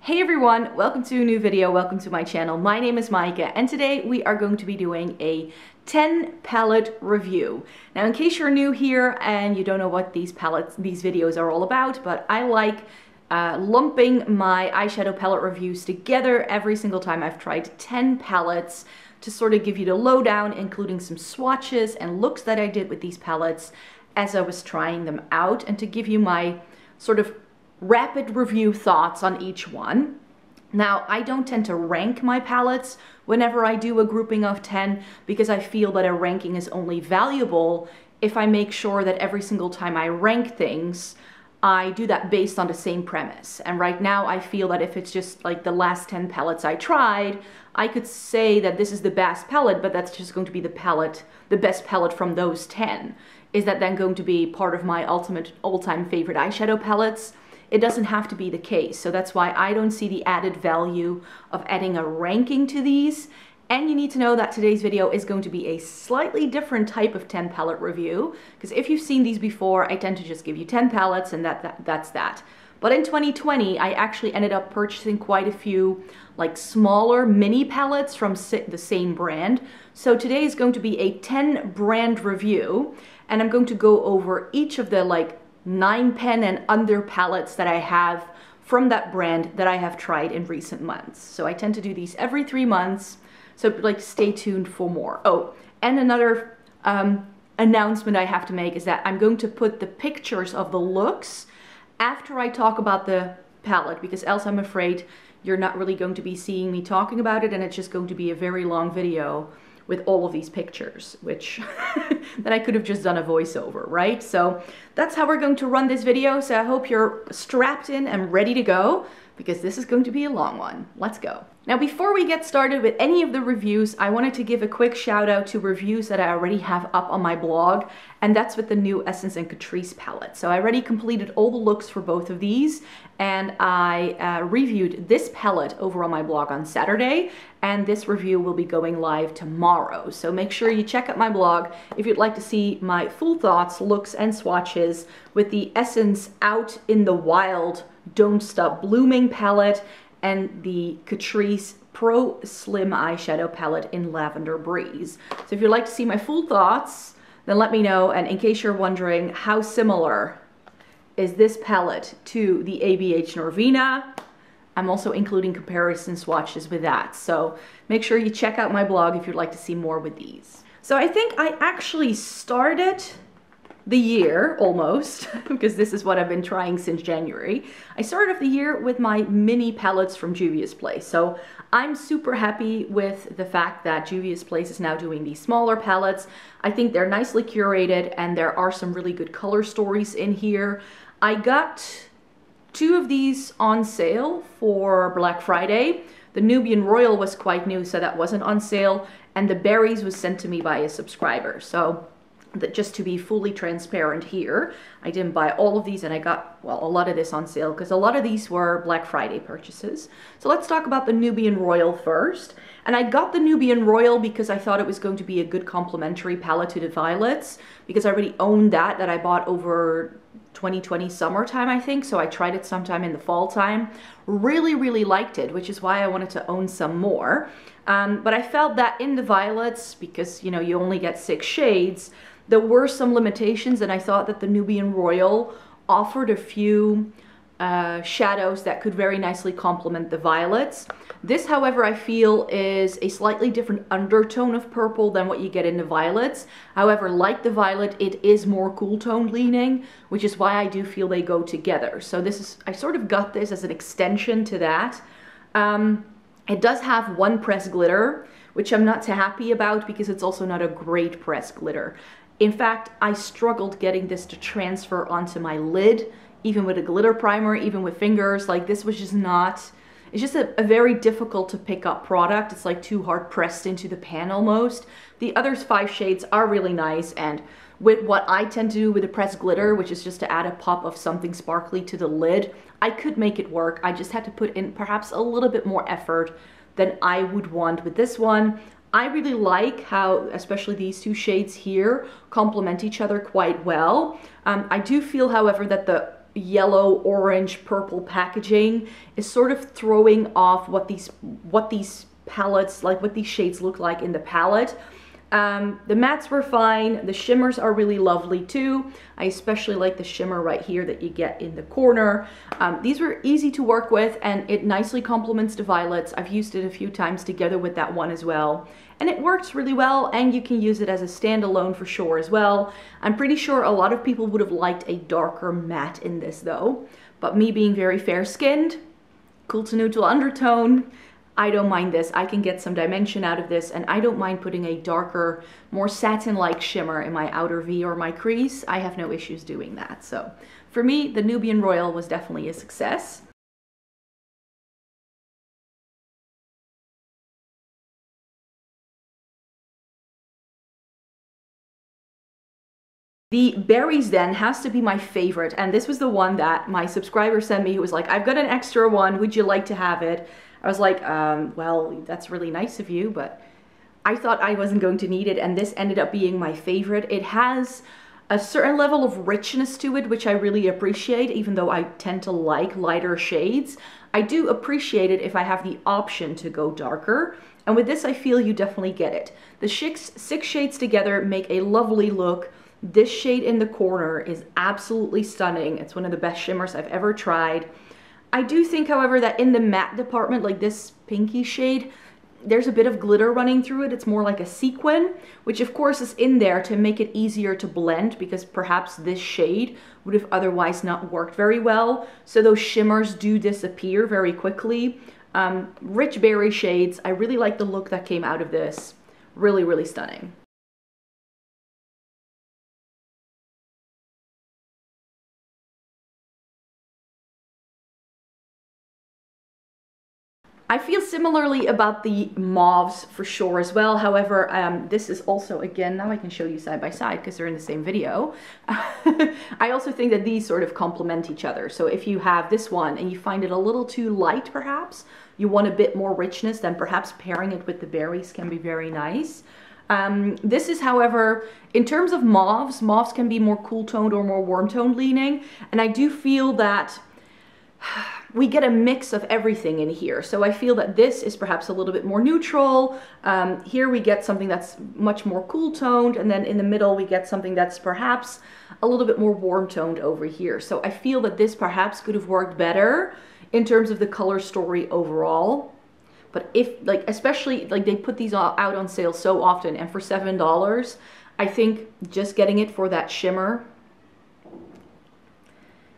Hey everyone, welcome to a new video, welcome to my channel. My name is Maaike and today we are going to be doing a 10 palette review. Now in case you're new here and you don't know what these videos are all about, but I like lumping my eyeshadow palette reviews together every single time I've tried 10 palettes to sort of give you the lowdown, including some swatches and looks that I did with these palettes as I was trying them out, and to give you my sort of rapid review thoughts on each one. Now, I don't tend to rank my palettes whenever I do a grouping of 10 because I feel that a ranking is only valuable if I make sure that every single time I rank things, I do that based on the same premise. And right now I feel that if it's just like the last 10 palettes I tried, I could say that this is the best palette, but that's just going to be the best palette from those 10. Is that then going to be part of my ultimate all-time favorite eyeshadow palettes? It doesn't have to be the case, so that's why I don't see the added value of adding a ranking to these. And you need to know that today's video is going to be a slightly different type of 10 palette review, because if you've seen these before, I tend to just give you 10 palettes and that's that. But in 2020, I actually ended up purchasing quite a few like smaller mini palettes from the same brand. So today is going to be a 10 brand review, and I'm going to go over each of the like 9 pen and under palettes that I have from that brand that I have tried in recent months. So I tend to do these every 3 months, so like stay tuned for more. Oh, and another announcement I have to make is that I'm going to put the pictures of the looks after I talk about the palette, because else I'm afraid you're not really going to be seeing me talking about it and it's just going to be a very long video with all of these pictures, which then I could have just done a voiceover, right? So that's how we're going to run this video. So I hope you're strapped in and ready to go, because this is going to be a long one. Let's go. Now, before we get started with any of the reviews, I wanted to give a quick shout out to reviews that I already have up on my blog, and that's with the new Essence and Catrice palette. So I already completed all the looks for both of these, and I reviewed this palette over on my blog on Saturday, and this review will be going live tomorrow. So make sure you check out my blog if you'd like to see my full thoughts, looks, and swatches with the Essence Out in the Wild Don't Stop Blooming palette and the Catrice Pro Slim eyeshadow palette in Lavender Breeze. So if you'd like to see my full thoughts, then let me know. And in case you're wondering how similar is this palette to the ABH Norvina, I'm also including comparison swatches with that. So make sure you check out my blog if you'd like to see more with these. So I think I actually started the year almost, because this is what I've been trying since January. I started off the year with my mini palettes from Juvia's Place. So I'm super happy with the fact that Juvia's Place is now doing these smaller palettes. I think they're nicely curated and there are some really good color stories in here. I got 2 of these on sale for Black Friday. The Nubian Royal was quite new, so that wasn't on sale. And the Berries was sent to me by a subscriber. So that, just to be fully transparent here, I didn't buy all of these, and I got, well, a lot of this on sale because a lot of these were Black Friday purchases. So let's talk about the Nubian Royal first. And I got the Nubian Royal because I thought it was going to be a good complementary palette to the Violets, because I already owned that I bought over 2020 summertime, I think. So I tried it sometime in the fall time. Really liked it, which is why I wanted to own some more. But I felt that in the Violets, because, you know, you only get 6 shades, there were some limitations, and I thought that the Nubian Royal offered a few shadows that could very nicely complement the Violets. This, however, I feel is a slightly different undertone of purple than what you get in the Violets. However, like the Violet, it is more cool tone leaning, which is why I do feel they go together. So this is, I sort of got this as an extension to that. It does have 1 pressed glitter, which I'm not too happy about because it's also not a great pressed glitter. In fact, I struggled getting this to transfer onto my lid, even with a glitter primer, even with fingers. Like, this was just not, it's just a very difficult to pick up product. It's like too hard pressed into the pan almost. The other 5 shades are really nice, and with what I tend to do with the pressed glitter, which is just to add a pop of something sparkly to the lid, I could make it work. I just had to put in perhaps a little bit more effort than I would want with this one. I really like how, especially these 2 shades here, complement each other quite well. I do feel, however, that the yellow, orange, purple packaging is sort of throwing off what these palettes, like what these shades look like in the palette. The mattes were fine. The shimmers are really lovely too. I especially like the shimmer right here that you get in the corner. These were easy to work with, and it nicely complements the violets. I've used it a few times together with that one as well. And it works really well, and you can use it as a standalone for sure as well. I'm pretty sure a lot of people would have liked a darker matte in this though. But me being very fair-skinned, cool to neutral undertone, I don't mind this. I can get some dimension out of this, and I don't mind putting a darker, more satin-like shimmer in my outer V or my crease. I have no issues doing that. So for me, the Nubian Royal was definitely a success. The berries then has to be my favorite, and this was the one that my subscriber sent me, who was like, I've got an extra one, would you like to have it? I was like, well, that's really nice of you, but I thought I wasn't going to need it, and this ended up being my favorite. It has a certain level of richness to it, which I really appreciate, even though I tend to like lighter shades. I do appreciate it if I have the option to go darker, and with this I feel you definitely get it. The six shades together make a lovely look. This shade in the corner is absolutely stunning. It's one of the best shimmers I've ever tried. I do think, however, that in the matte department, like this pinky shade, there's a bit of glitter running through it. It's more like a sequin, which of course is in there to make it easier to blend, because perhaps this shade would have otherwise not worked very well. So those shimmers do disappear very quickly. Rich berry shades. I really like the look that came out of this. Really, really stunning. I feel similarly about the mauves for sure as well. However, this is also, again, now I can show you side by side because they're in the same video. I also think that these sort of complement each other. So if you have this one and you find it a little too light, perhaps, you want a bit more richness, then perhaps pairing it with the berries can be very nice. This is, however, in terms of mauves, mauves can be more cool toned or more warm toned leaning. And I do feel that we get a mix of everything in here. So I feel that this is perhaps a little bit more neutral. Here we get something that's much more cool toned, and then in the middle we get something that's perhaps a little bit more warm toned over here. So I feel that this perhaps could have worked better in terms of the color story overall. But if, like, especially, like, they put these out on sale so often, and for $7, I think just getting it for that shimmer,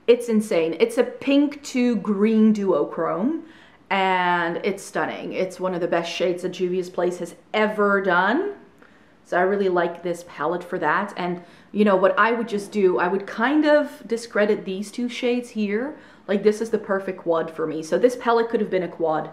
it's insane. It's a pink to green duochrome, and it's stunning. It's one of the best shades that Juvia's Place has ever done. So I really like this palette for that. And you know what I would just do, I would kind of discredit these two shades here. Like, this is the perfect quad for me. So this palette could have been a quad.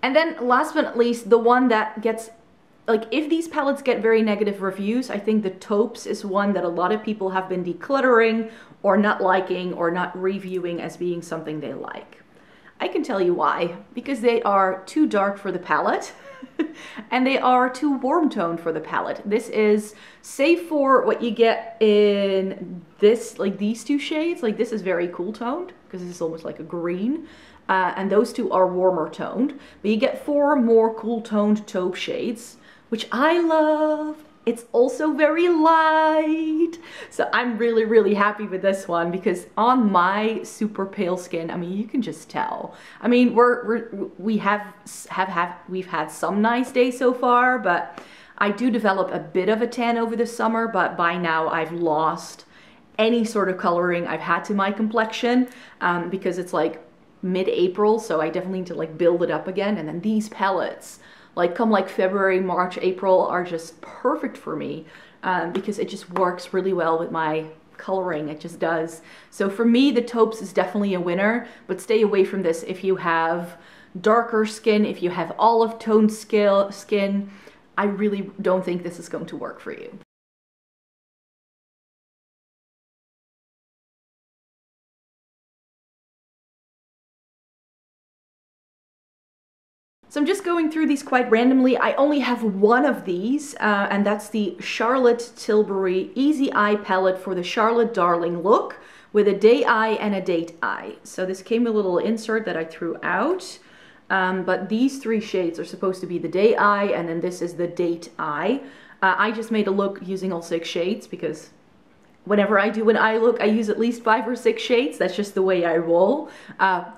And then last but not least, the one that gets, like, if these palettes get very negative reviews, I think the Taupes is one that a lot of people have been decluttering or not liking or not reviewing as being something they like. I can tell you why. Because they are too dark for the palette and they are too warm toned for the palette. This is, save for what you get in this, like these two shades, like this is very cool toned because this is almost like a green. And those two are warmer toned, but you get 4 more cool toned taupe shades, which I love. It's also very light. So I'm really, really happy with this one, because on my super pale skin, I mean, you can just tell. I mean, we've had some nice days so far, but I do develop a bit of a tan over the summer, but by now I've lost any sort of coloring I've had to my complexion, because it's like mid-April, so I definitely need to like build it up again. And then these palettes, like come like February, March, April, are just perfect for me, because it just works really well with my coloring. It just does. So for me, the Taupes is definitely a winner, but stay away from this if you have darker skin, if you have olive toned skin. I really don't think this is going to work for you. So I'm just going through these quite randomly. I only have one of these, and that's the Charlotte Tilbury Easy Eye Palette for the Charlotte Darling look with a day eye and a date eye. So this came with a little insert that I threw out, but these three shades are supposed to be the day eye, and then this is the date eye. I just made a look using all 6 shades because whenever I do an eye look, I use at least 5 or 6 shades. That's just the way I roll.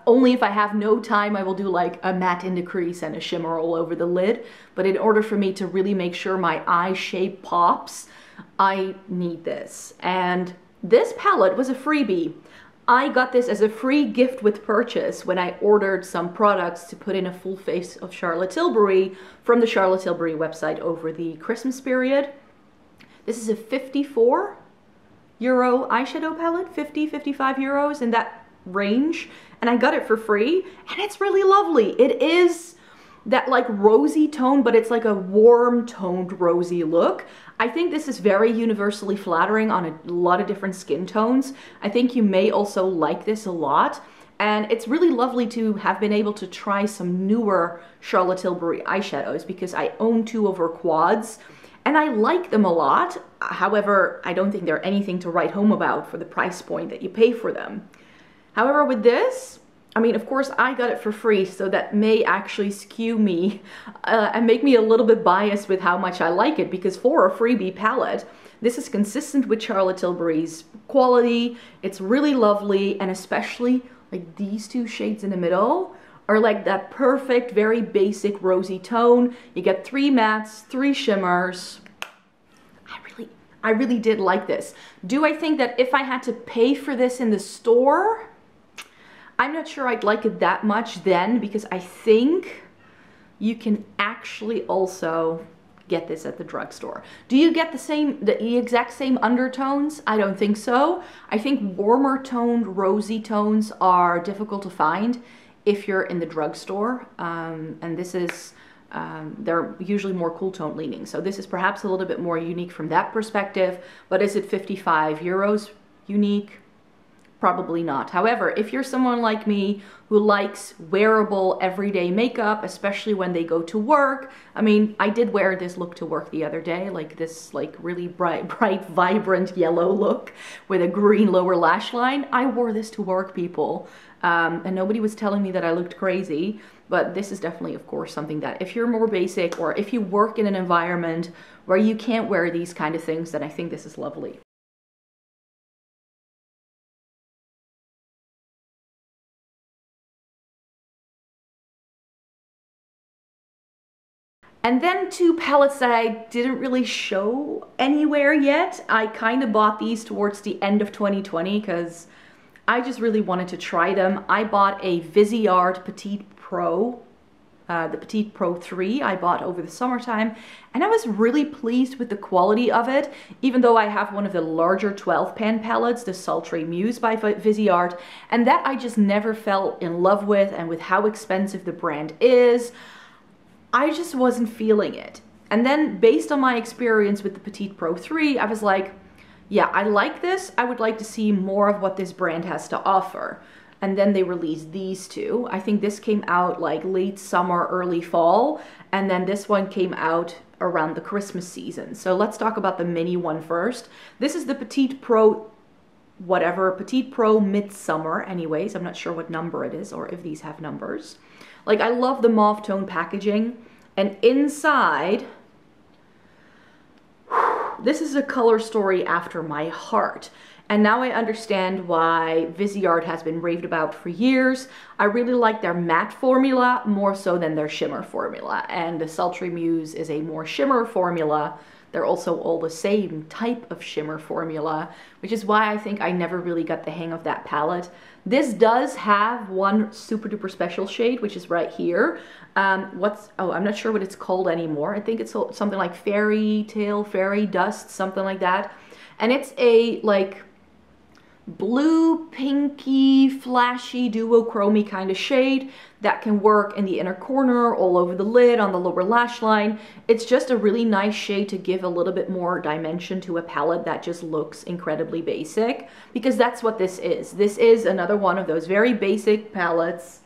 Only if I have no time, I will do like a matte in the crease and a shimmer all over the lid. But in order for me to really make sure my eye shape pops, I need this. And this palette was a freebie. I got this as a free gift with purchase when I ordered some products to put in a full face of Charlotte Tilbury from the Charlotte Tilbury website over the Christmas period. This is a 54 euro eyeshadow palette, 55 euros in that range, and I got it for free, and it's really lovely. It is that like rosy tone, but it's like a warm toned rosy look. I think this is very universally flattering on a lot of different skin tones. I think you may also like this a lot, and it's really lovely to have been able to try some newer Charlotte Tilbury eyeshadows because I own 2 of her quads and I like them a lot. However, I don't think they're anything to write home about for the price point that you pay for them. However, with this, I mean, of course, I got it for free, so that may actually skew me and make me a little bit biased with how much I like it, because for a freebie palette, this is consistent with Charlotte Tilbury's quality. It's really lovely, and especially like these 2 shades in the middle are like that perfect, very basic rosy tone. You get 3 mattes, 3 shimmers. I really did like this. Do I think that if I had to pay for this in the store, I'm not sure I'd like it that much then, because I think you can actually also get this at the drugstore. Do you get the exact same undertones? I don't think so. I think warmer toned rosy tones are difficult to find if you're in the drugstore, and this is, they're usually more cool tone leaning. So this is perhaps a little bit more unique from that perspective, but is it 55 euros unique? Probably not. However, if you're someone like me who likes wearable everyday makeup, especially when they go to work, I mean, I did wear this look to work the other day, like this like really bright, vibrant yellow look with a green lower lash line. I wore this to work, people, and nobody was telling me that I looked crazy, but this is definitely, of course, something that if you're more basic or if you work in an environment where you can't wear these kind of things, then I think this is lovely. And then 2 palettes that I didn't really show anywhere yet. I kind of bought these towards the end of 2020 because I just really wanted to try them. I bought a Viseart Petite Pro, the Petite Pro 3 I bought over the summertime, and I was really pleased with the quality of it, even though I have one of the larger 12 pan palettes, the Sultry Muse by Viseart, and that I just never fell in love with, and with how expensive the brand is, I just wasn't feeling it. And then based on my experience with the Petite Pro 3, I was like, yeah, I like this. I would like to see more of what this brand has to offer. And then they released these 2. I think this came out like late summer, early fall. And then this one came out around the Christmas season. So let's talk about the mini one first. This is the Petite Pro, whatever, Petite Pro Midsommer anyways. I'm not sure what number it is or if these have numbers. Like, I love the mauve tone packaging, and inside, this is a color story after my heart. And now I understand why Viseart has been raved about for years. I really like their matte formula more so than their shimmer formula, and the Sultry Muse is a more shimmer formula. They're also all the same type of shimmer formula, which is why I think I never really got the hang of that palette. This does have one super duper special shade, which is right here. I'm not sure what it's called anymore. I think it's something like Fairy Tale, Fairy Dust, something like that. And it's a like blue, pinky, flashy, duochromy kind of shade that can work in the inner corner, all over the lid, on the lower lash line. It's just a really nice shade to give a little bit more dimension to a palette that just looks incredibly basic, because that's what this is. This is another one of those very basic palettes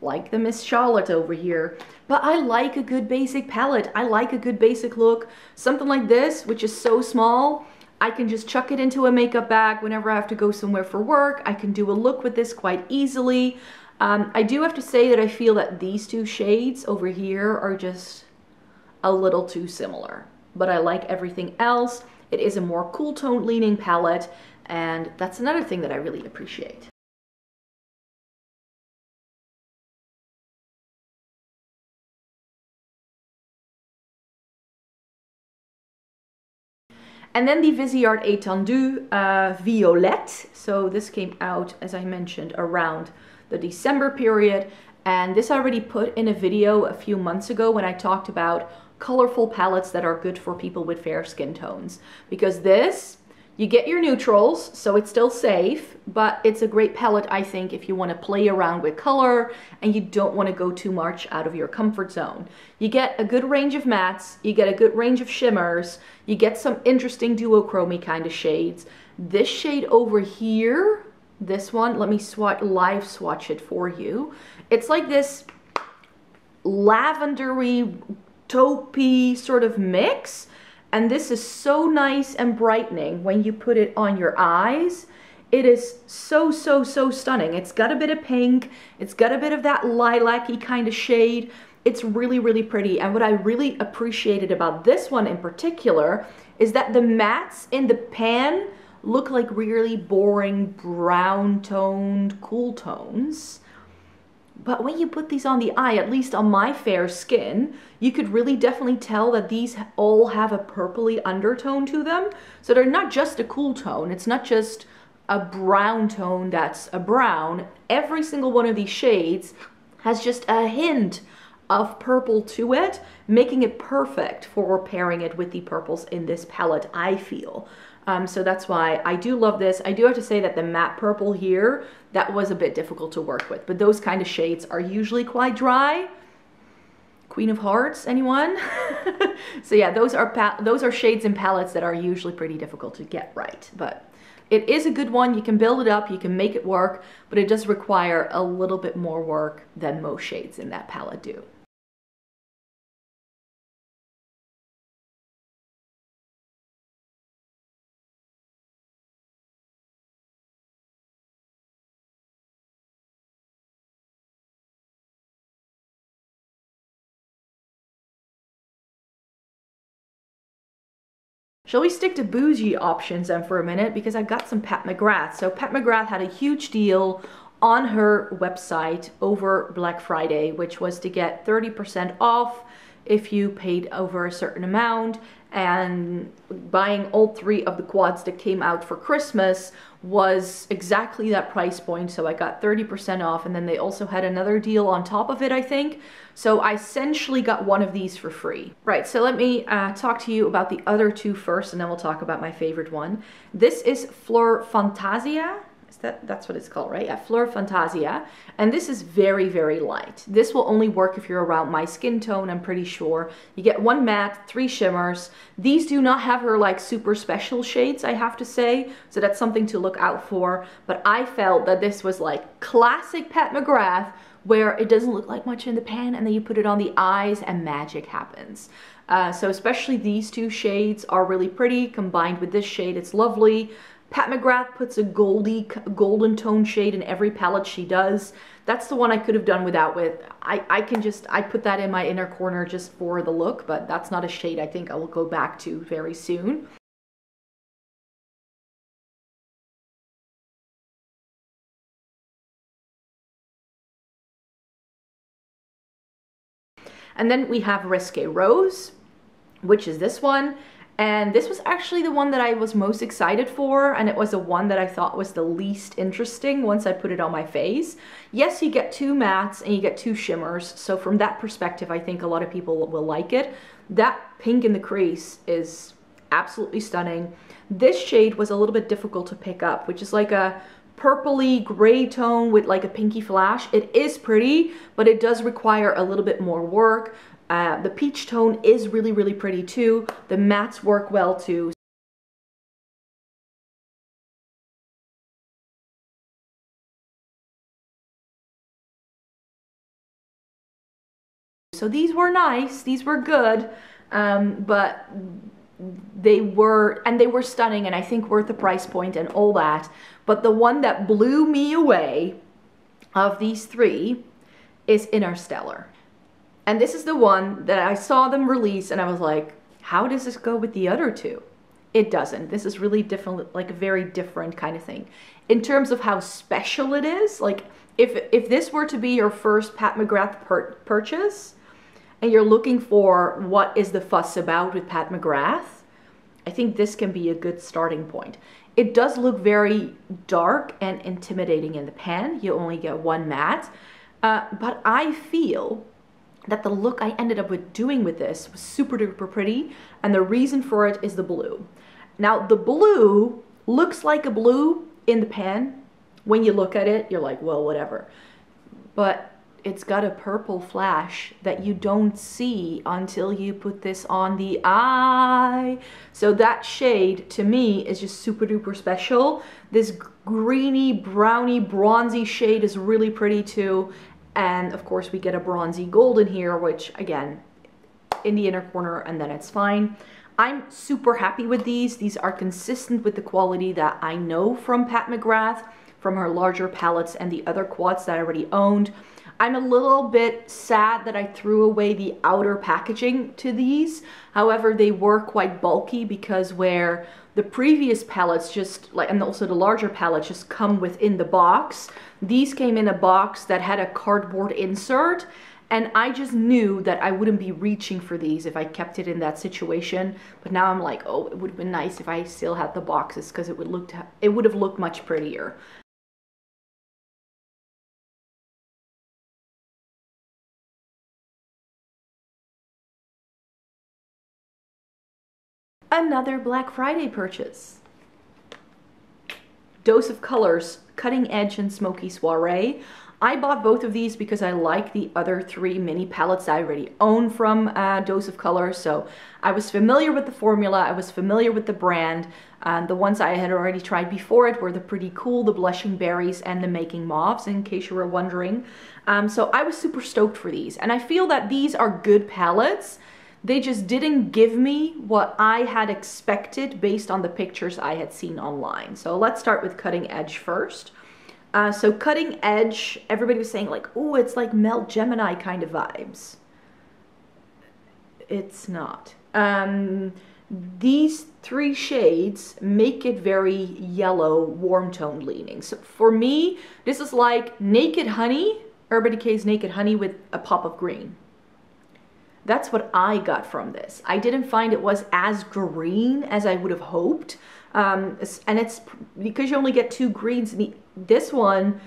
like the Miss Charlotte over here. But I like a good basic palette. I like a good basic look. Something like this, which is so small, I can just chuck it into a makeup bag whenever I have to go somewhere for work. I can do a look with this quite easily. I do have to say that I feel that these two shades over here are just a little too similar. But I like everything else. It is a more cool tone leaning palette, and that's another thing that I really appreciate. And then the Viseart Étendue Violette. So this came out, as I mentioned, around the December period. And this I already put in a video a few months ago when I talked about colorful palettes that are good for people with fair skin tones. Because this, you get your neutrals, so it's still safe, but it's a great palette, I think, if you want to play around with color and you don't want to go too much out of your comfort zone. You get a good range of mattes, you get a good range of shimmers, you get some interesting duochromy kind of shades. This shade over here, this one, let me live swatch it for you. It's like this lavendery, taupey sort of mix. And this is so nice and brightening when you put it on your eyes. It is so, so, so stunning. It's got a bit of pink. It's got a bit of that lilac-y kind of shade. It's really, really pretty. And what I really appreciated about this one in particular is that the mattes in the pan look like really boring brown toned cool tones. But when you put these on the eye, at least on my fair skin, you could really definitely tell that these all have a purpley undertone to them. So they're not just a cool tone. It's not just a brown tone that's a brown. Every single one of these shades has just a hint of purple to it, making it perfect for pairing it with the purples in this palette, I feel. So that's why I do love this. I do have to say that the matte purple here, that was a bit difficult to work with, but those kind of shades are usually quite dry. Queen of Hearts, anyone? So yeah, those are shades and palettes that are usually pretty difficult to get right, but it is a good one. You can build it up, you can make it work, but it does require a little bit more work than most shades in that palette do. Shall we stick to bougie options then for a minute, because I've got some Pat McGrath. So Pat McGrath had a huge deal on her website over Black Friday, which was to get 30% off if you paid over a certain amount, and buying all three of the quads that came out for Christmas was exactly that price point. So I got 30% off, and then they also had another deal on top of it, I think. So I essentially got one of these for free. Right, so let me talk to you about the other two first, and then we'll talk about my favorite one. This is Fleur Fantasia. That's what it's called, right? Yeah, Fleur Fantasia. And this is very, very light. This will only work if you're around my skin tone, I'm pretty sure. You get one matte, 3 shimmers. These do not have her like super special shades, I have to say. So that's something to look out for. But I felt that this was like classic Pat McGrath, where it doesn't look like much in the pan, and then you put it on the eyes and magic happens. So especially these two shades are really pretty. Combined with this shade, it's lovely. Pat McGrath puts a golden tone shade in every palette she does. That's the one I could have done without with. I put that in my inner corner just for the look, but that's not a shade I think I will go back to very soon. And then we have Risque Rose, which is this one. And this was actually the one that I was most excited for, and it was the one that I thought was the least interesting once I put it on my face. Yes, you get 2 mattes and you get 2 shimmers, so from that perspective, I think a lot of people will like it. That pink in the crease is absolutely stunning. This shade was a little bit difficult to pick up, which is like a purpley gray tone with like a pinky flash. It is pretty, but it does require a little bit more work. The peach tone is really, really pretty too. The mattes work well too. So these were nice, these were good, but they were stunning and I think worth the price point and all that. But the one that blew me away of these three is Interstellar. And this is the one that I saw them release and I was like, how does this go with the other two? It doesn't. This is really different, like a very different kind of thing. In terms of how special it is, like if this were to be your first Pat McGrath purchase and you're looking for what is the fuss about with Pat McGrath, I think this can be a good starting point. It does look very dark and intimidating in the pan. You only get one matte, but I feel that the look I ended up doing with this was super duper pretty, and the reason for it is the blue. Now the blue looks like a blue in the pan. When you look at it, you're like, well, whatever. But it's got a purple flash that you don't see until you put this on the eye. So that shade to me is just super duper special. This greeny, browny, bronzy shade is really pretty too. And of course we get a bronzy gold in here, which again, in the inner corner, and then it's fine. I'm super happy with these. These are consistent with the quality that I know from Pat McGrath, from her larger palettes and the other quads that I already owned. I'm a little bit sad that I threw away the outer packaging to these. However, they were quite bulky because where the previous palettes just like, and also the larger palettes just come within the box, these came in a box that had a cardboard insert, and I just knew that I wouldn't be reaching for these if I kept it in that situation. But now I'm like, oh, it would have been nice if I still had the boxes because it would have looked much prettier. Another Black Friday purchase. Dose of Colors, Cutting Edge and Smoky Soiree. I bought both of these because I like the other three mini palettes I already own from Dose of Colors. So I was familiar with the formula, I was familiar with the brand. The ones I had already tried before it were the Pretty Cool, the Blushing Berries, and the Making Mauves, in case you were wondering. So I was super stoked for these. And I feel that these are good palettes. They just didn't give me what I had expected based on the pictures I had seen online. So let's start with Cutting Edge first. So Cutting Edge, everybody was saying like, oh, it's like Melt Gemini kind of vibes. It's not. These three shades make it very yellow, warm tone leaning. So for me, this is like Naked Honey, Urban Decay's Naked Honey with a pop of green. That's what I got from this. I didn't find it was as green as I would have hoped. And it's because you only get two greens. This one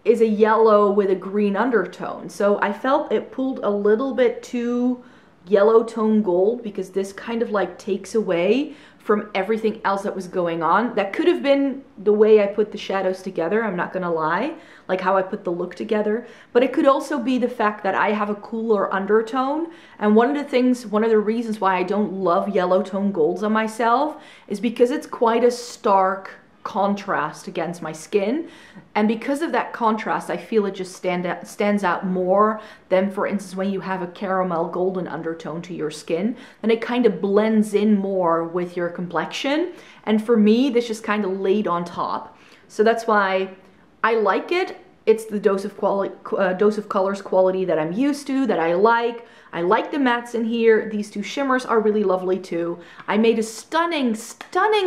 is a yellow with a green undertone. So I felt it pulled a little bit too yellow tone gold because this kind of like takes away from everything else that was going on. That could have been the way I put the shadows together, I'm not gonna lie, like how I put the look together, but it could also be the fact that I have a cooler undertone. And one of the reasons why I don't love yellow tone golds on myself is because it's quite a stark contrast against my skin, and because of that contrast I feel it just stands out more than, for instance, when you have a caramel golden undertone to your skin, and it kind of blends in more with your complexion. And for me, this just kind of laid on top, so that's why I like it. It's the Dose of Colors quality that I'm used to, that I like. I like the mattes in here. These two shimmers are really lovely too. I made a stunning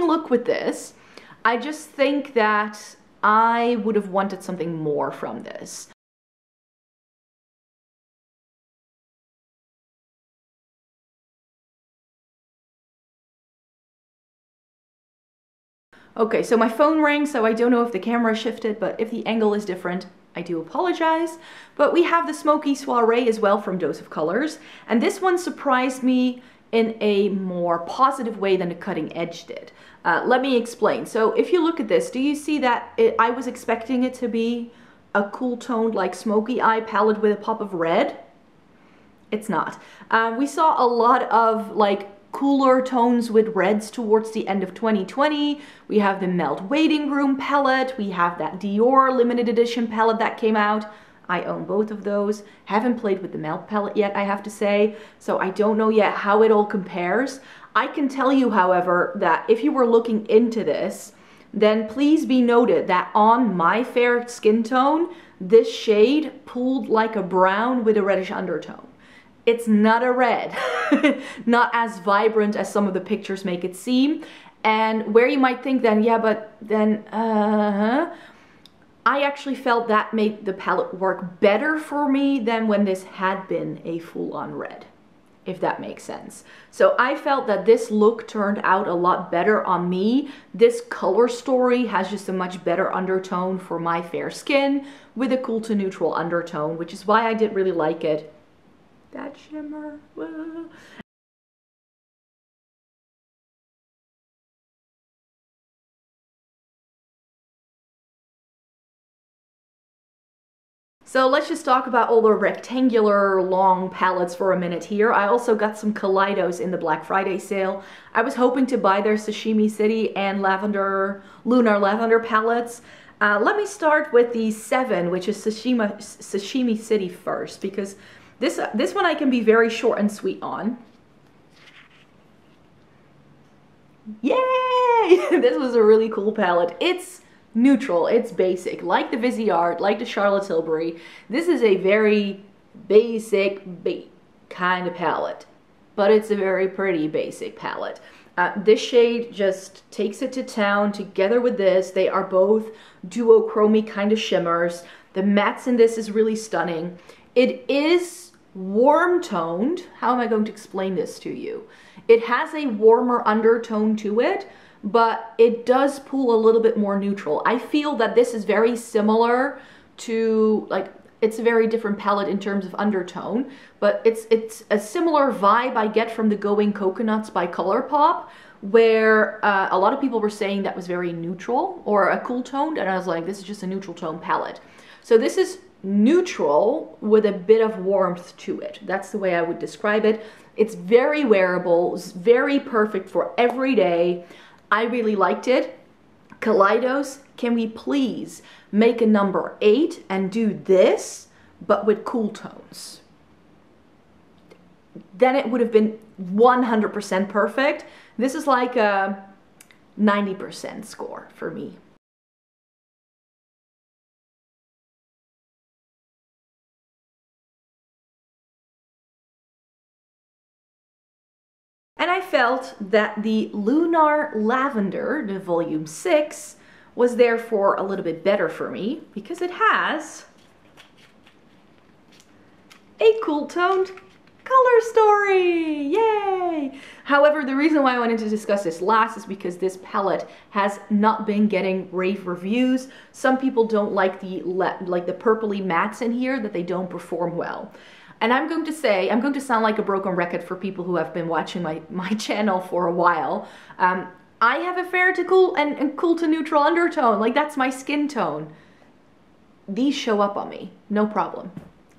look with this. I just think that I would have wanted something more from this. Okay, so my phone rang, so I don't know if the camera shifted, but if the angle is different, I do apologize. But we have the Smoky Soiree as well from Dose of Colors, and this one surprised me in a more positive way than the Cutting Edge did. Let me explain. So if you look at this, do you see that I was expecting it to be a cool toned like smoky eye palette with a pop of red? It's not. We saw a lot of like cooler tones with reds towards the end of 2020. We have the Melt Waiting Room palette. We have that Dior limited edition palette that came out. I own both of those. Haven't played with the Melt palette yet, I have to say, so I don't know yet how it all compares. I can tell you, however, that if you were looking into this, then please be noted that on my fair skin tone, this shade pulled like a brown with a reddish undertone. It's not a red, not as vibrant as some of the pictures make it seem. And where you might think then, yeah, but then, I actually felt that made the palette work better for me than when this had been a full-on red, if that makes sense. So I felt that this look turned out a lot better on me. This color story has just a much better undertone for my fair skin with a cool to neutral undertone, which is why I did really like it. That shimmer. So let's just talk about all the rectangular long palettes for a minute here. I also got some Kaleidos in the Black Friday sale. I was hoping to buy their Sashimi City and Lavender, Lunar Lavender palettes. Let me start with the 7, which is Sashimi City first, because this one I can be very short and sweet on. Yay! This was a really cool palette. It's neutral, it's basic, like the Viseart, like the Charlotte Tilbury. This is a very basic kind of palette, but it's a very pretty basic palette. This shade just takes it to town together with this. They are both duochromy kind of shimmers. The mattes in this is really stunning. It is warm toned. How am I going to explain this to you? It has a warmer undertone to it, but it does pull a little bit more neutral. I feel that this is very similar to, like, it's a very different palette in terms of undertone, but it's a similar vibe I get from the Going Coconuts by Colourpop, where a lot of people were saying that was very neutral or a cool toned, and I was like, this is just a neutral tone palette. So this is neutral with a bit of warmth to it. That's the way I would describe it. It's very wearable, it's very perfect for every day. I really liked it. Kaleidos, can we please make a number 8 and do this, but with cool tones? Then it would have been 100% perfect. This is like a 90% score for me. And I felt that the Lunar Lavender, the volume 6, was therefore a little bit better for me because it has a cool toned color story. Yay! However, the reason why I wanted to discuss this last is because this palette has not been getting rave reviews. Some people don't like the purpley mattes in here, that they don't perform well. And I'm going to say, I'm going to sound like a broken record for people who have been watching my channel for a while. I have a fair to cool and cool to neutral undertone. Like, that's my skin tone. These show up on me, no problem.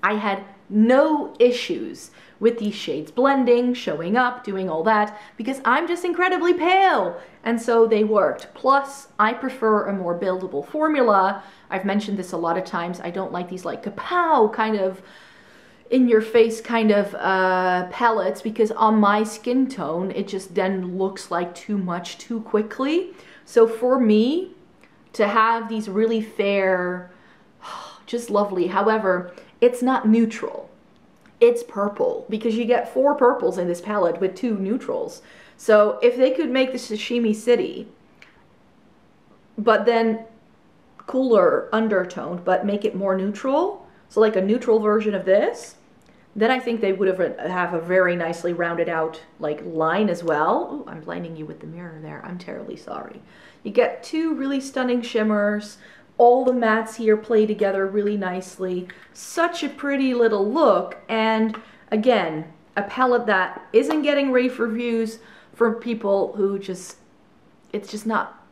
I had no issues with these shades blending, showing up, doing all that, because I'm just incredibly pale. And so they worked. Plus, I prefer a more buildable formula. I've mentioned this a lot of times. I don't like these like kapow kind of in your face kind of palettes, because on my skin tone it just then looks like too much too quickly. So for me to have these really fair, just lovely. However, it's not neutral, it's purple, because you get 4 purples in this palette with 2 neutrals. So if they could make the Sashimi City but then cooler undertoned but make it more neutral, so like a neutral version of this, then I think they would have a very nicely rounded out like line as well. Oh, I'm blinding you with the mirror there. I'm terribly sorry. You get 2 really stunning shimmers. All the mattes here play together really nicely. Such a pretty little look. And again, a palette that isn't getting rave reviews from people who just, it's just not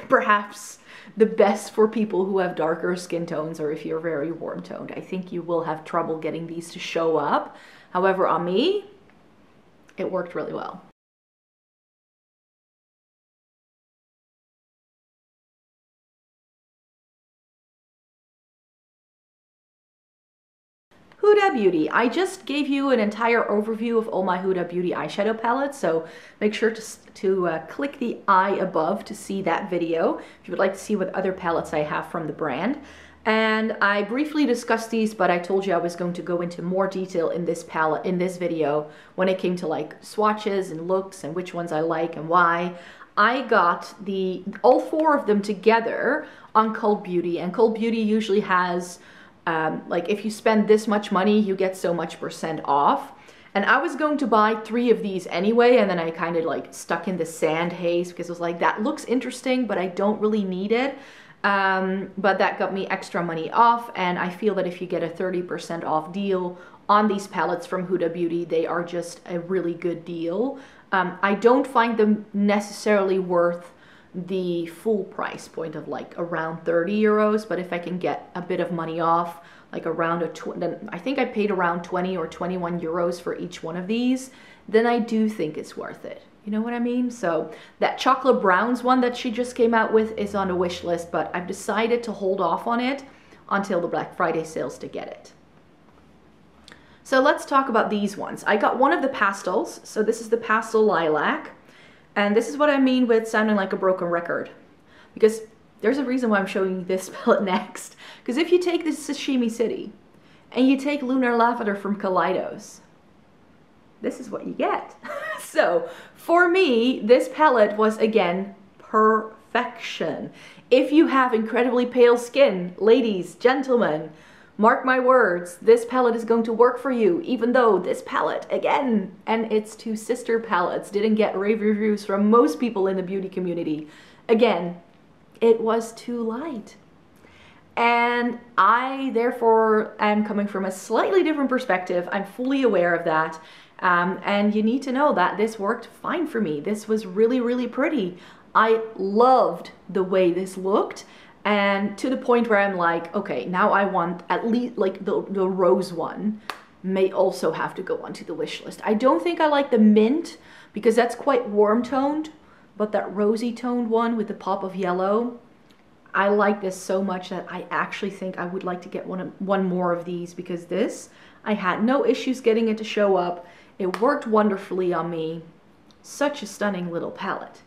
perhaps the best for people who have darker skin tones, or if you're very warm toned. I think you will have trouble getting these to show up. However, on me, it worked really well. Huda Beauty. I just gave you an entire overview of all my Huda Beauty eyeshadow palettes, so make sure to click the I above to see that video if you would like to see what other palettes I have from the brand. And I briefly discussed these, but I told you I was going to go into more detail in this palette, in this video, when it came to like swatches and looks and which ones I like and why. I got all 4 of them together on Cult Beauty, and Cult Beauty usually has like if you spend this much money, you get so much % off. And I was going to buy 3 of these anyway, and then I kind of like stuck in the sand haze because it was like, that looks interesting, but I don't really need it. But that got me extra money off, and I feel that if you get a 30% off deal on these palettes from Huda Beauty, they are just a really good deal. I don't find them necessarily worth the full price point of like around 30 euros, but if I can get a bit of money off, like around I think I paid around 20 or 21 euros for each one of these, then I do think it's worth it. You know what I mean? So that chocolate browns one that she just came out with is on a wish list, but I've decided to hold off on it until the Black Friday sales to get it. So let's talk about these ones. I got one of the pastels. So this is the Pastel Lilac. And this is what I mean with sounding like a broken record. Because there's a reason why I'm showing you this palette next. Because if you take this Sashimi City and you take Lunar Lavender from Kaleidos, this is what you get. So for me, this palette was again perfection. If you have incredibly pale skin, ladies, gentlemen, mark my words, this palette is going to work for you, even though this palette, again, and its 2 sister palettes, didn't get rave reviews from most people in the beauty community. Again, it was too light. And I, therefore, am coming from a slightly different perspective. I'm fully aware of that. And you need to know that this worked fine for me. This was really, really pretty. I loved the way this looked. And to the point where I'm like, okay, now I want at least like the rose one may also have to go onto the wish list. I don't think I like the mint because that's quite warm toned, but that rosy toned one with the pop of yellow, I like this so much that I actually think I would like to get one more of these, because this, I had no issues getting it to show up. It worked wonderfully on me. Such a stunning little palette.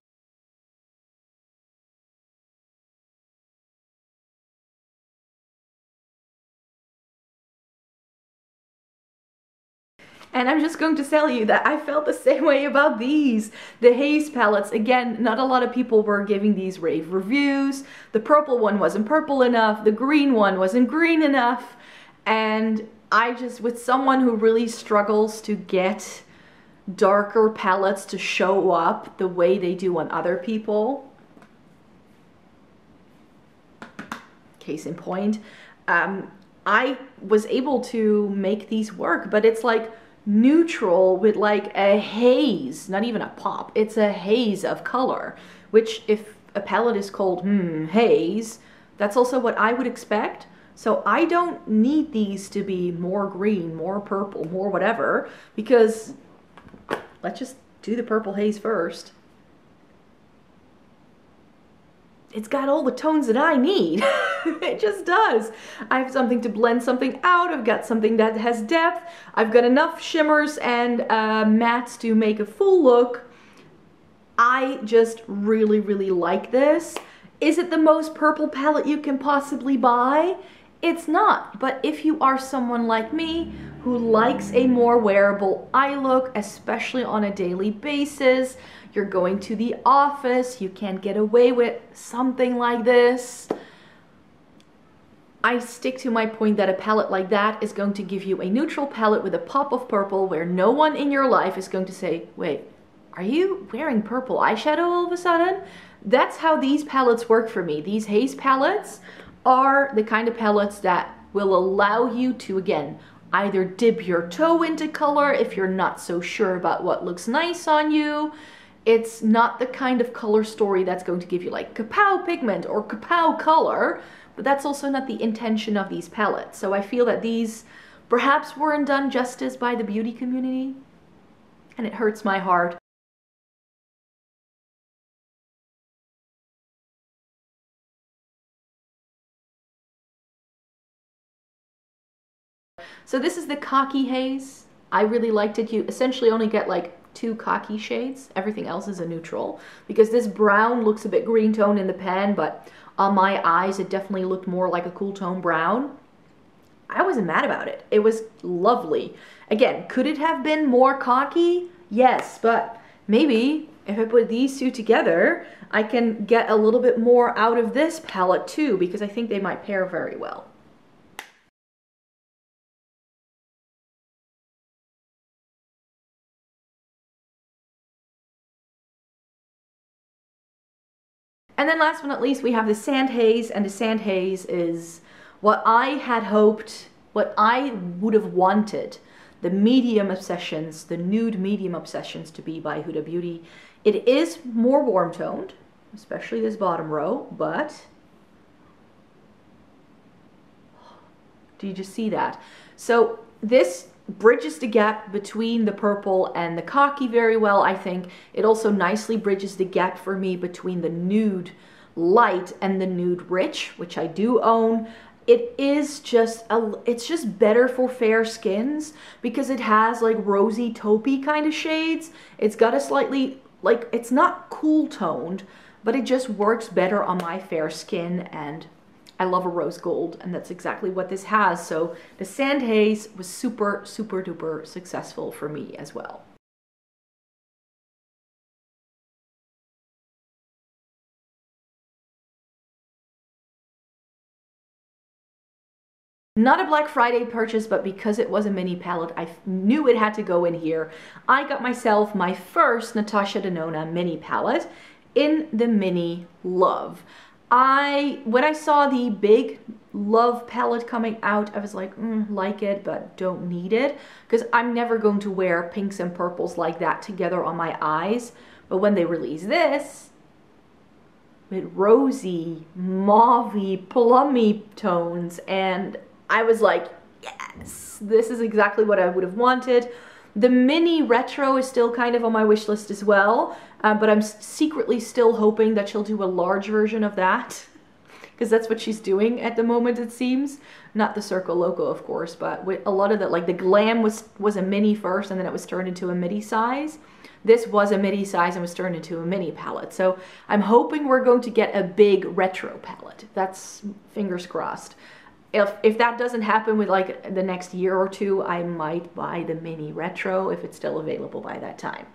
And I'm just going to tell you that I felt the same way about these. The Haze palettes, again, not a lot of people were giving these rave reviews. The purple one wasn't purple enough. The green one wasn't green enough. And I just, with someone who really struggles to get darker palettes to show up the way they do on other people, case in point, I was able to make these work, but it's like neutral with like a haze, not even a pop, it's a haze of color, which if a palette is called haze, that's also what I would expect. So I don't need these to be more green, more purple, more whatever, because let's just do the purple haze first. It's got all the tones that I need. It just does. I have something to blend something out. I've got something that has depth. I've got enough shimmers and mattes to make a full look. I just really, really like this. Is it the most purple palette you can possibly buy? It's not, but if you are someone like me who likes a more wearable eye look, especially on a daily basis, you're going to the office, you can't get away with something like this, I stick to my point that a palette like that is going to give you a neutral palette with a pop of purple where no one in your life is going to say, wait, are you wearing purple eyeshadow all of a sudden? That's how these palettes work for me. These Haze palettes are the kind of palettes that will allow you to, again, either dip your toe into color if you're not so sure about what looks nice on you. It's not the kind of color story that's going to give you like kapow pigment or kapow color, but that's also not the intention of these palettes. So I feel that these perhaps weren't done justice by the beauty community, and it hurts my heart. So this is the Khaki Haze. I really liked it. You essentially only get like 2 khaki shades. Everything else is a neutral. Because this brown looks a bit green tone in the pan, but on my eyes it definitely looked more like a cool tone brown. I wasn't mad about it. It was lovely. Again, could it have been more khaki? Yes, but maybe if I put these two together, I can get a little bit more out of this palette too, because I think they might pair very well. And then last but not least, we have the Sand Haze, and the Sand Haze is what I had hoped, what I would have wanted the medium obsessions, the nude medium obsessions to be by Huda Beauty. It is more warm toned, especially this bottom row, but do you just see that? So this bridges the gap between the purple and the khaki very well, I think. It also nicely bridges the gap for me between the nude light and the nude rich, which I do own. It is just, it's just better for fair skins because it has like rosy taupey kind of shades. It's got a slightly, like, it's not cool toned, but it just works better on my fair skin, and I love a rose gold, and that's exactly what this has. So the Sand Haze was super, super duper successful for me as well. Not a Black Friday purchase, but because it was a mini palette, I knew it had to go in here. I got myself my first Natascha Denona mini palette in the mini Love. When I saw the big Love palette coming out, I was like, like it, but don't need it. Because I'm never going to wear pinks and purples like that together on my eyes. But when they release this, with rosy, mauvey, plummy tones, and I was like, yes, this is exactly what I would have wanted. The mini retro is still kind of on my wish list as well, but I'm secretly still hoping that she'll do a large version of that, because that's what she's doing at the moment, it seems. Not the Circle Loco, of course, but with a lot of that, like the Glam was a mini first, and then it was turned into a midi size. This was a midi size and was turned into a mini palette. So I'm hoping we're going to get a big retro palette. That's fingers crossed. If that doesn't happen with like the next year or two, I might buy the mini retro if it's still available by that time.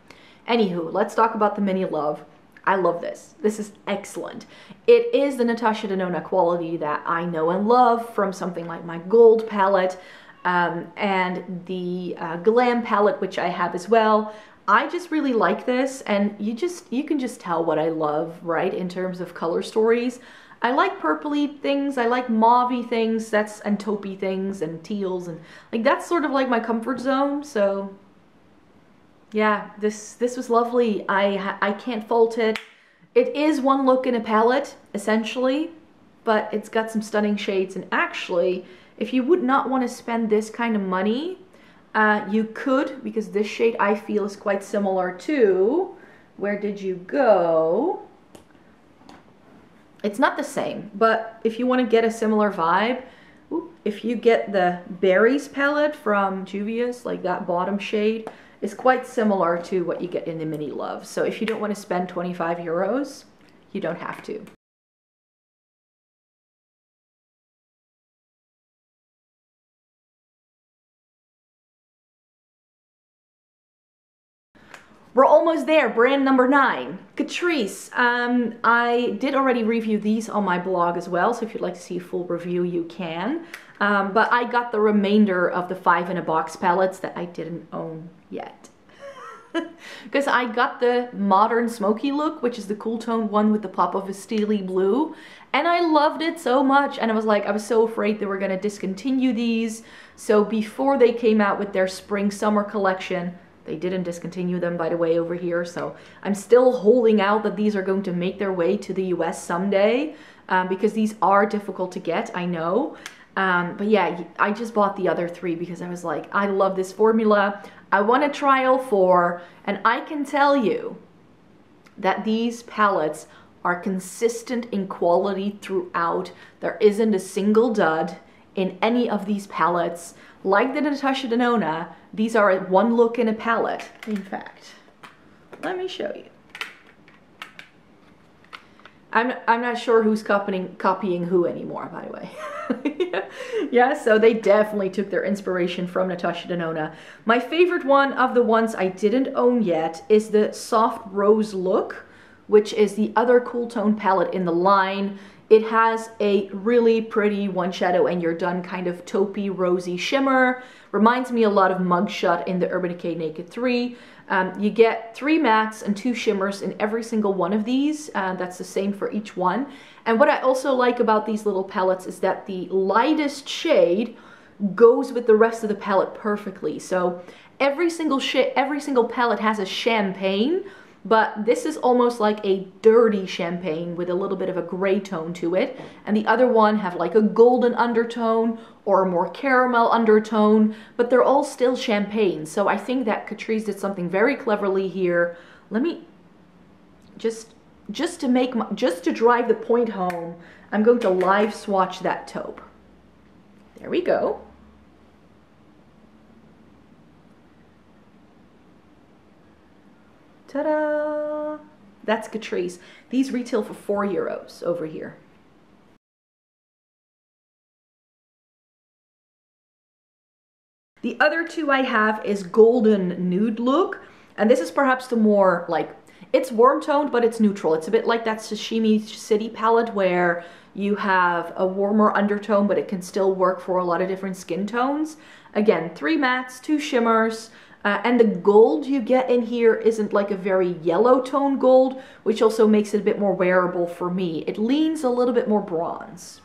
Anywho, let's talk about the mini Love. I love this. This is excellent. It is the Natascha Denona quality that I know and love from something like my gold palette and the Glam palette, which I have as well. I just really like this, and you can just tell what I love, right, in terms of color stories. I like purpley things, I like mauvey things, and taupey things, and teals, and like that's sort of like my comfort zone. So yeah, this was lovely. I can't fault it. It is one look in a palette, essentially, but it's got some stunning shades. And actually, if you would not want to spend this kind of money, you could, because this shade I feel is quite similar to, where did you go? It's not the same, but if you want to get a similar vibe, if you get the Berries palette from Juvia's, like that bottom shade, is quite similar to what you get in the mini Love. So if you don't want to spend 25 euros, you don't have to. We're almost there, brand number 9, Catrice. I did already review these on my blog as well, so if you'd like to see a full review, you can. But I got the remainder of the 5 in a box palettes that I didn't own yet. Because I got the modern Smokey look, which is the cool tone one with the pop of a steely blue, and I loved it so much, and I was so afraid they were going to discontinue these. So before they came out with their spring-summer collection, they didn't discontinue them, by the way, over here, so I'm still holding out that these are going to make their way to the US someday, because these are difficult to get, I know. But yeah, I just bought the other 3 because I was like, I love this formula. I want to try all 4, and I can tell you that these palettes are consistent in quality throughout. There isn't a single dud in any of these palettes. Like the Natascha Denona, these are one look in a palette. In fact, let me show you. I'm not sure who's copying who anymore, by the way. Yeah, so they definitely took their inspiration from Natascha Denona. My favorite one of the ones I didn't own yet is the Soft Rose Look, which is the other cool tone palette in the line. It has a really pretty one shadow and you're done kind of taupey rosy shimmer. Reminds me a lot of Mugshot in the Urban Decay Naked 3. You get 3 mattes and 2 shimmers in every single one of these. That's the same for each one. And what I also like about these little palettes is that the lightest shade goes with the rest of the palette perfectly. So every single palette has a champagne, but this is almost like a dirty champagne with a little bit of a gray tone to it. And the other one have like a golden undertone or a more caramel undertone, but they're all still champagne. So I think that Catrice did something very cleverly here. Let me just to drive the point home, I'm going to live swatch that taupe. There we go. Ta-da! That's Catrice. These retail for €4 over here. The other two I have is Golden Nude Look, and this is perhaps the more like, it's warm toned, but it's neutral. It's a bit like that Sashimi City palette where you have a warmer undertone, but it can still work for a lot of different skin tones. Again, 3 mattes, 2 shimmers, and the gold you get in here isn't like a very yellow tone gold, which also makes it a bit more wearable for me. It leans a little bit more bronze.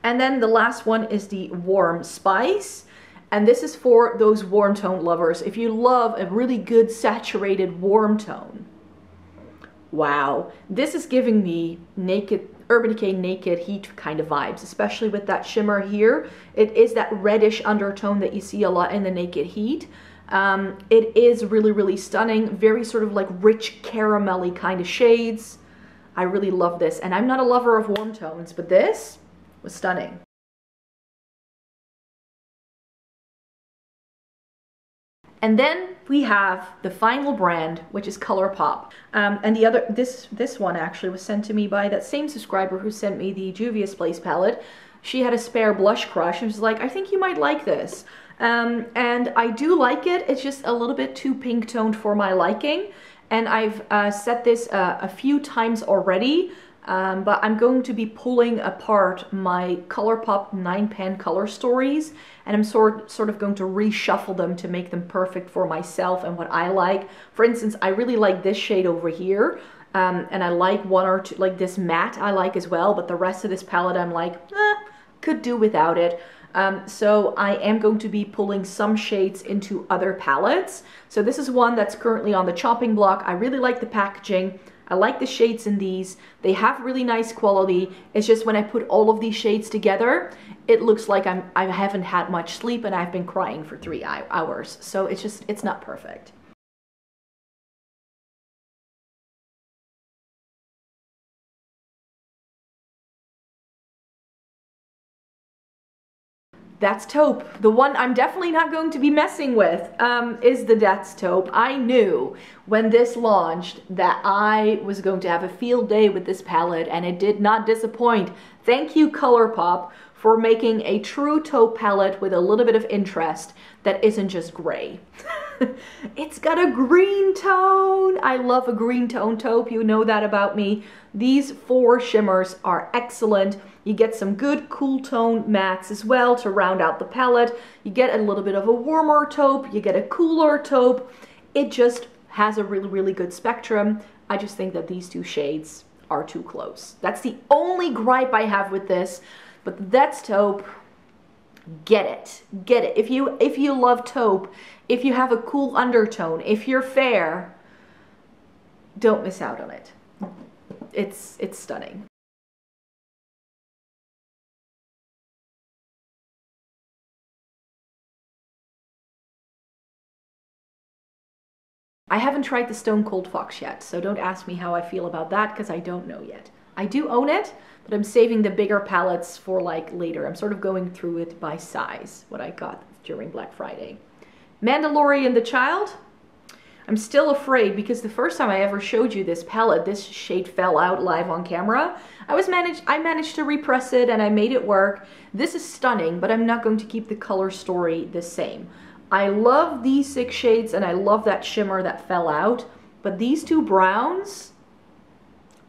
And then the last one is the Warm Spice. And this is for those warm tone lovers. If you love a really good saturated warm tone. Wow, this is giving me Urban Decay Naked Heat kind of vibes, especially with that shimmer here. It is that reddish undertone that you see a lot in the Naked Heat. It is really, really stunning. Very sort of like rich caramelly kind of shades. I really love this. And I'm not a lover of warm tones, but this was stunning. And then we have the final brand, which is Colourpop. And the other, this one actually was sent to me by that same subscriber who sent me the Juvia's Place palette. She had a spare blush crush and was like, I think you might like this. And I do like it. It's just a little bit too pink toned for my liking. And I've set this a few times already. But I'm going to be pulling apart my Colourpop 9-pan color stories, and I'm sort of going to reshuffle them to make them perfect for myself and what I like. For instance, I really like this shade over here, and I like one or two, like this matte I like as well, but the rest of this palette I'm like, could do without it. So I am going to be pulling some shades into other palettes. So this is one that's currently on the chopping block. I really like the packaging. I like the shades in these. They have really nice quality. It's just when I put all of these shades together, it looks like I haven't had much sleep and I've been crying for 3 hours. So it's not perfect. That's Taupe. The one I'm definitely not going to be messing with is the That's Taupe. I knew when this launched that I was going to have a field day with this palette, and it did not disappoint. Thank you, Colourpop, for making a true taupe palette with a little bit of interest that isn't just gray. It's got a green tone. I love a green tone taupe. You know that about me. These 4 shimmers are excellent. You get some good cool tone mattes as well to round out the palette. You get a little bit of a warmer taupe. You get a cooler taupe. It just has a really, really good spectrum. I just think that these 2 shades are too close. That's the only gripe I have with this. But that's Taupe. Get it. Get it. If you love taupe, if you have a cool undertone, if you're fair, don't miss out on it. It's stunning. I haven't tried the Stone Cold Fox yet, so don't ask me how I feel about that because I don't know yet. I do own it, but I'm saving the bigger palettes for like later. I'm sort of going through it by size, what I got during Black Friday. Mandalorian the Child. I'm still afraid because the first time I ever showed you this palette, this shade fell out live on camera. I managed to repress it and I made it work. This is stunning, but I'm not going to keep the color story the same. I love these 6 shades and I love that shimmer that fell out, but these 2 browns,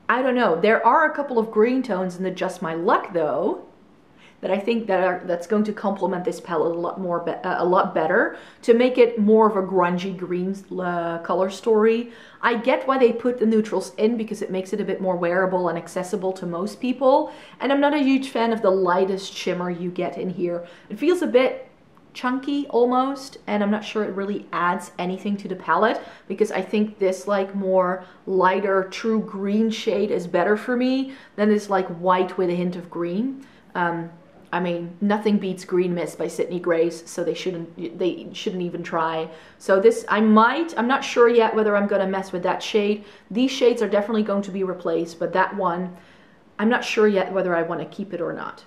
I don't know. There are a couple of green tones in the Just My Luck though, that I think that's going to complement this palette a lot better to make it more of a grungy green color story. I get why they put the neutrals in because it makes it a bit more wearable and accessible to most people. And I'm not a huge fan of the lightest shimmer you get in here. It feels a bit chunky almost, and I'm not sure it really adds anything to the palette because I think this like more lighter true green shade is better for me than this like white with a hint of green. I mean, nothing beats Green Mist by Sydney Grace, so they shouldn't even try. So this, I'm not sure yet whether I'm gonna mess with that shade. These shades are definitely going to be replaced, but that one, I'm not sure yet whether I want to keep it or not.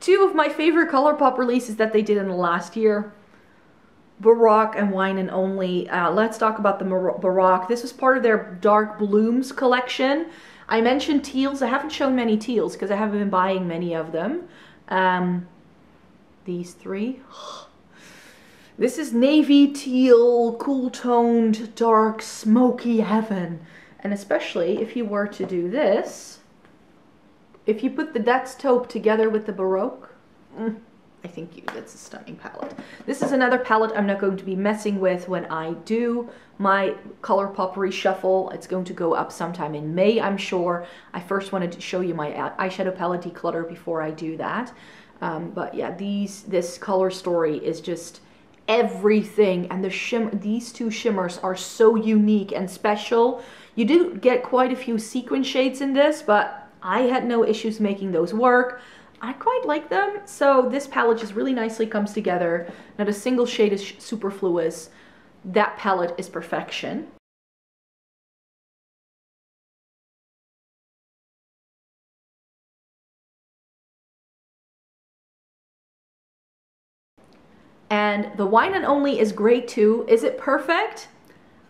Two of my favorite Colourpop releases that they did in the last year. Baroque and Wine and Only. Let's talk about the Baroque. This was part of their Dark Blooms collection. I mentioned teals. I haven't shown many teals because I haven't been buying many of them. These 3. This is navy teal, cool toned, dark, smoky heaven. And especially if you were to do this, if you put that's Taupe together with the Baroque, I think that's a stunning palette. This is another palette I'm not going to be messing with when I do my Colourpop reshuffle. It's going to go up sometime in May, I'm sure. I first wanted to show you my eyeshadow palette declutter before I do that. But yeah, this color story is just everything, and these 2 shimmers are so unique and special. You do get quite a few sequin shades in this, but I had no issues making those work. I quite like them, so this palette just really nicely comes together. Not a single shade is superfluous. That palette is perfection. And the Wine and Only is great too. Is it perfect?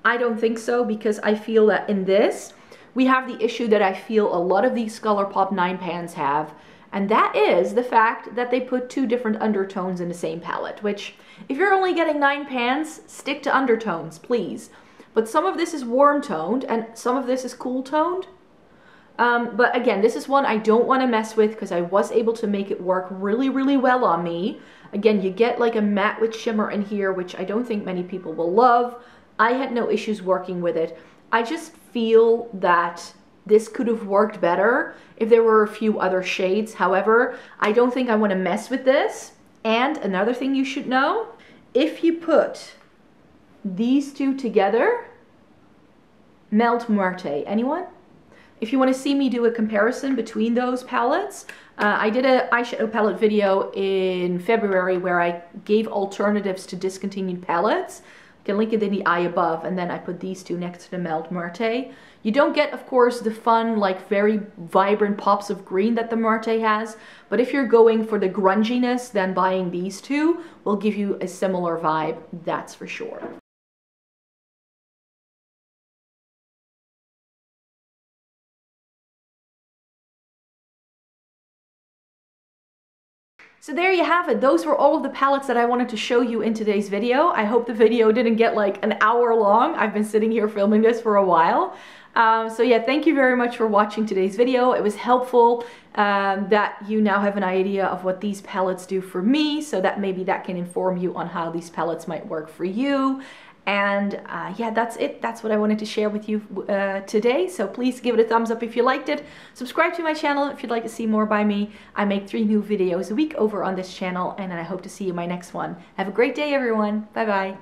I don't think so, because I feel that in this, we have the issue that I feel a lot of these Colourpop 9 pans have. And that is the fact that they put 2 different undertones in the same palette, which if you're only getting 9 pans, stick to undertones, please. But some of this is warm toned and some of this is cool toned. But again, this is one I don't want to mess with because I was able to make it work really, really well on me. Again, you get like a matte with shimmer in here, which I don't think many people will love. I had no issues working with it. I just feel that this could have worked better if there were a few other shades. However, I don't think I want to mess with this. And another thing you should know, if you put these 2 together, Melt Muerte, anyone? If you want to see me do a comparison between those palettes, I did an eyeshadow palette video in February where I gave alternatives to discontinued palettes. You can link it in the eye above, and then I put these 2 next to the Melt Muerte. You don't get, of course, the fun, like very vibrant pops of green that the Muerte has, but if you're going for the grunginess, then buying these 2 will give you a similar vibe, that's for sure. So there you have it. Those were all of the palettes that I wanted to show you in today's video. I hope the video didn't get like an hour long. I've been sitting here filming this for a while. So yeah, thank you very much for watching today's video. It was helpful that you now have an idea of what these palettes do for me, so that maybe that can inform you on how these palettes might work for you. And yeah, that's it. That's what I wanted to share with you today. So please give it a thumbs up if you liked it. Subscribe to my channel if you'd like to see more by me. I make 3 new videos a week over on this channel, and I hope to see you in my next one. Have a great day, everyone. Bye bye.